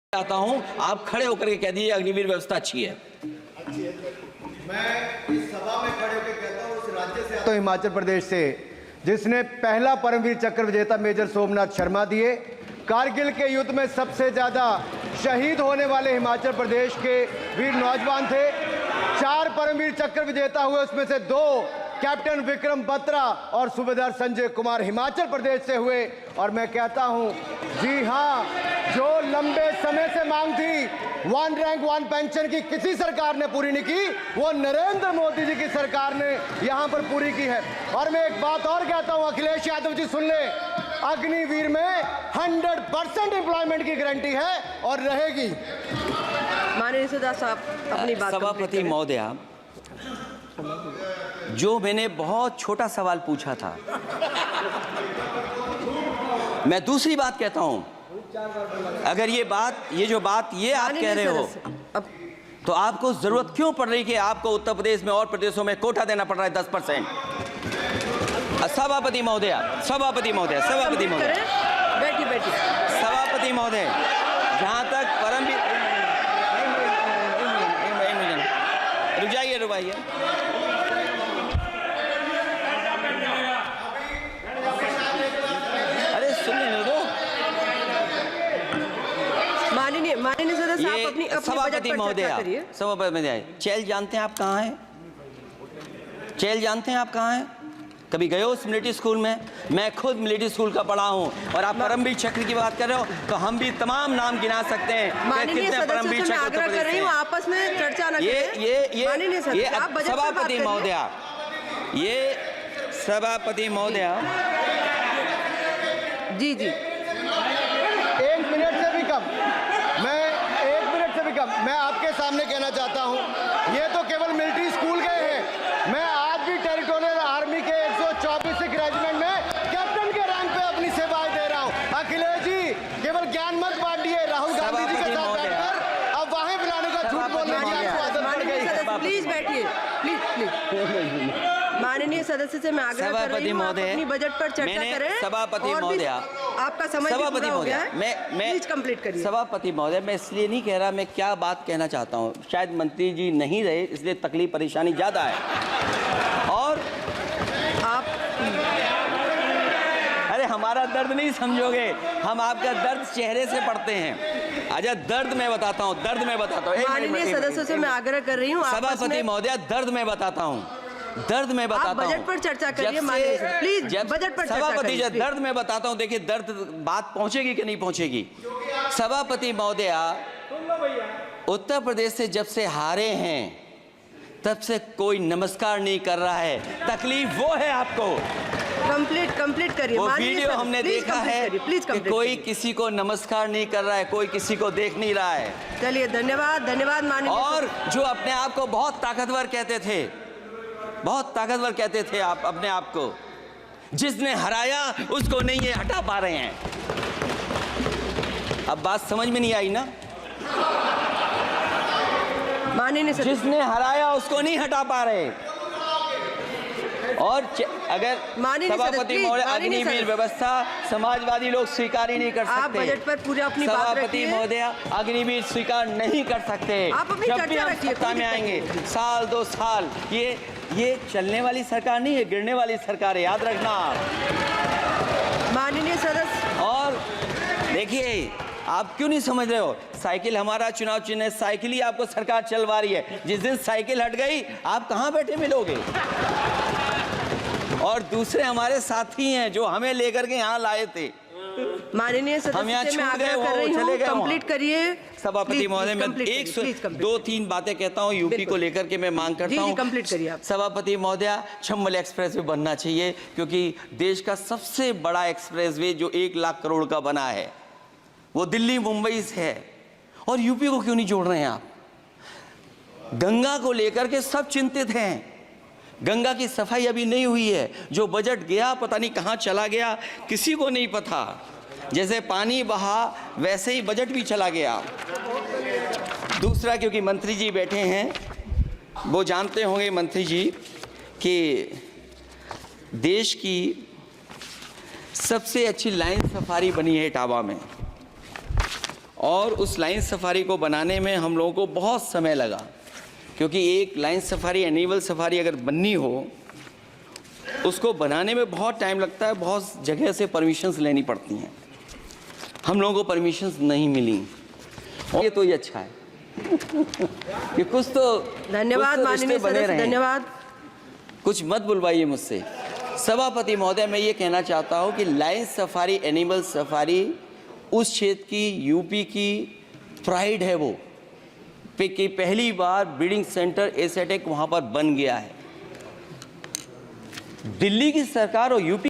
आता हूं, आप खड़े होकर के कह दीजिए अग्निवीर व्यवस्था अच्छी है। मैं इस सभा में खड़े होकर कहता हूं, उस राज्य से आता हूं, हिमाचल प्रदेश से, जिसने पहला परमवीर चक्र विजेता मेजर सोमनाथ शर्मा दिए। कारगिल के युद्ध में सबसे ज्यादा शहीद होने वाले हिमाचल प्रदेश के वीर नौजवान थे। 4 परमवीर चक्र विजेता हुए, उसमें से 2 कैप्टन विक्रम बत्रा और सूबेदार संजय कुमार हिमाचल प्रदेश से हुए। और मैं कहता हूं, जी हां, जो लंबे समय से मांग थी 1 रैंक 1 पेंशन की किसी सरकार ने पूरी नहीं की, वो नरेंद्र मोदी जी की सरकार ने यहां पर पूरी की है। और मैं एक बात और कहता हूं, अखिलेश यादव जी सुन ले, अग्निवीर में 100% एम्प्लॉयमेंट की गारंटी है और रहेगी। माननीय सदा साहब अपनी बात। सभापति महोदया, जो मैंने बहुत छोटा सवाल पूछा था, मैं दूसरी बात कहता हूं। अगर ये जो बात आप कह रहे हो, तो आपको जरूरत क्यों पड़ रही कि आपको उत्तर प्रदेश में और प्रदेशों में कोटा देना पड़ रहा है 10%? सभापति महोदया, सभापति महोदय, सभापति महोदय, बैठिए। सभापति महोदय, जहां तक परमवीर, रुक जाइए। अरे सुन लेने दो। माननीय सदा साहब अपनी सभापति महोदया, सभापति महोदय, चैल जानते हैं आप कहाँ हैं? चैल जानते हैं आप कहाँ हैं? कभी गए हो उस मिलिट्री स्कूल में? मैं खुद मिलिट्री स्कूल का पढ़ा हूँ। और आप परमवीर चक्र की बात कर रहे हो, तो हम भी तमाम नाम गिना सकते हैं। माननीय सदस्यों से मैं आग्रह कर रही हूँ, आपस में चर्चा न करें। ये सभापति महोदया, ये सभापति महोदया, जी 1 मिनट से भी कम, मैं आपके सामने कहना चाहता हूं, ये तो केवल मिलिट्री स्कूल गए हैं। मैं आज भी टेरिटोरियल आर्मी के 124 रेजिमेंट में कैप्टन के रैंक पे अपनी सेवाएं दे रहा हूं। अखिलेश जी केवल ज्ञान मत बांटिए, राहुल गांधी जी के साथ बैठकर अब वहां बुलाने का झूठ बोलने की आपको आदत पड़ गई। प्लीज बैठिए, प्लीज। माननीय सदस्य से मैं आग्रह कर रही हूं, आप अपनी बजट पर चर्चा करें। सभापति महोदया, आपका समय पूरा हो गया है, मैं प्लीज कंप्लीट करिए। सभापति महोदय, मैं इसलिए नहीं कह रहा, मैं क्या बात कहना चाहता हूँ, शायद मंत्री जी नहीं रहे इसलिए तकलीफ परेशानी ज्यादा है। और आप अरे हमारा दर्द नहीं समझोगे, हम आपका दर्द चेहरे से पढ़ते हैं। अच्छा, दर्द मैं बताता हूँ। माननीय सदस्यों से मैं आग्रह कर रही हूँ, सभापति महोदय, दर्द मैं बताता हूँ। बजट पर चर्चा करिए, प्लीज बजट पर सभापति जी, दर्द मैं बताता हूँ। देखिए, दर्द बात पहुंचेगी कि नहीं पहुंचेगी। सभापति महोदया, उत्तर प्रदेश से जब से हारे हैं तब से कोई नमस्कार नहीं कर रहा है। तकलीफ वो है आपको। कंप्लीट करिए। वो वीडियो हमने देखा है कि कोई किसी को नमस्कार नहीं कर रहा है, कोई किसी को देख नहीं रहा है। चलिए, धन्यवाद माननीय। और जो अपने आप को बहुत ताकतवर कहते थे, आप अपने आप को, जिसने हराया उसको नहीं ये हटा पा रहे हैं। अब बात समझ में नहीं आई ना? माननीय जिसने हराया उसको नहीं हटा पा रहे। और अगर सभापति महोदय, अग्निवीर व्यवस्था समाजवादी लोग स्वीकार ही नहीं कर सकते। आप बजट पर पूरी अपनी बात रखिए। सभापति महोदय, अग्निवीर स्वीकार नहीं कर सकते। आप अपनी जब भी हम सत्ता में आएंगे, साल 2 साल, ये चलने वाली सरकार नहीं है, गिरने वाली सरकार है, याद रखना। माननीय सदस्य, और देखिए, आप क्यों नहीं समझ रहे हो? साइकिल हमारा चुनाव चिन्ह है, साइकिल ही आपको सरकार चलवा रही है। जिस दिन साइकिल हट गई, आप कहां बैठे मिलोगे? और दूसरे हमारे साथी हैं जो हमें लेकर के यहाँ लाए थे। माननीय सदस्य, मैं आग्रह कर रही हूं, कंप्लीट करिए। सभापति महोदय, मैं 2-3 बातें कहता हूं यूपी को लेकर के, मैं मांग करता हूं। कंप्लीट करिए आप। सभापति महोदय, चंबल एक्सप्रेस वे बनना चाहिए, क्योंकि देश का सबसे बड़ा एक्सप्रेस वे जो 1 लाख करोड़ का बना है, वो दिल्ली मुंबई से है। और यूपी को क्यों नहीं जोड़ रहे हैं आप? गंगा को लेकर के सब चिंतित हैं। गंगा की सफाई अभी नहीं हुई है। जो बजट गया पता नहीं कहां चला गया, किसी को नहीं पता। जैसे पानी बहा वैसे ही बजट भी चला गया। दूसरा, क्योंकि मंत्री जी बैठे हैं, वो जानते होंगे मंत्री जी कि देश की सबसे अच्छी लाइन सफारी बनी है इटावा में। और उस लाइन सफारी को बनाने में हम लोगों को बहुत समय लगा, क्योंकि एक लाइन सफारी एनिमल सफारी अगर बननी हो उसको बनाने में बहुत टाइम लगता है, बहुत जगह से परमिशंस लेनी पड़ती हैं। हम लोगों को परमिशंस नहीं मिली, और ये तो ये अच्छा है कि कुछ तो धन्यवाद माननीय सदस्य, धन्यवाद। कुछ मत बुलवाइए मुझसे। सभापति महोदय, मैं ये कहना चाहता हूँ कि लाइन सफारी एनिमल सफारी उस क्षेत्र की, यूपी की प्राइड है वो, कि पहली बार ब्रीडिंग सेंटर एसेटेक वहाँ पर बन गया है। दिल्ली की सरकार और यूपी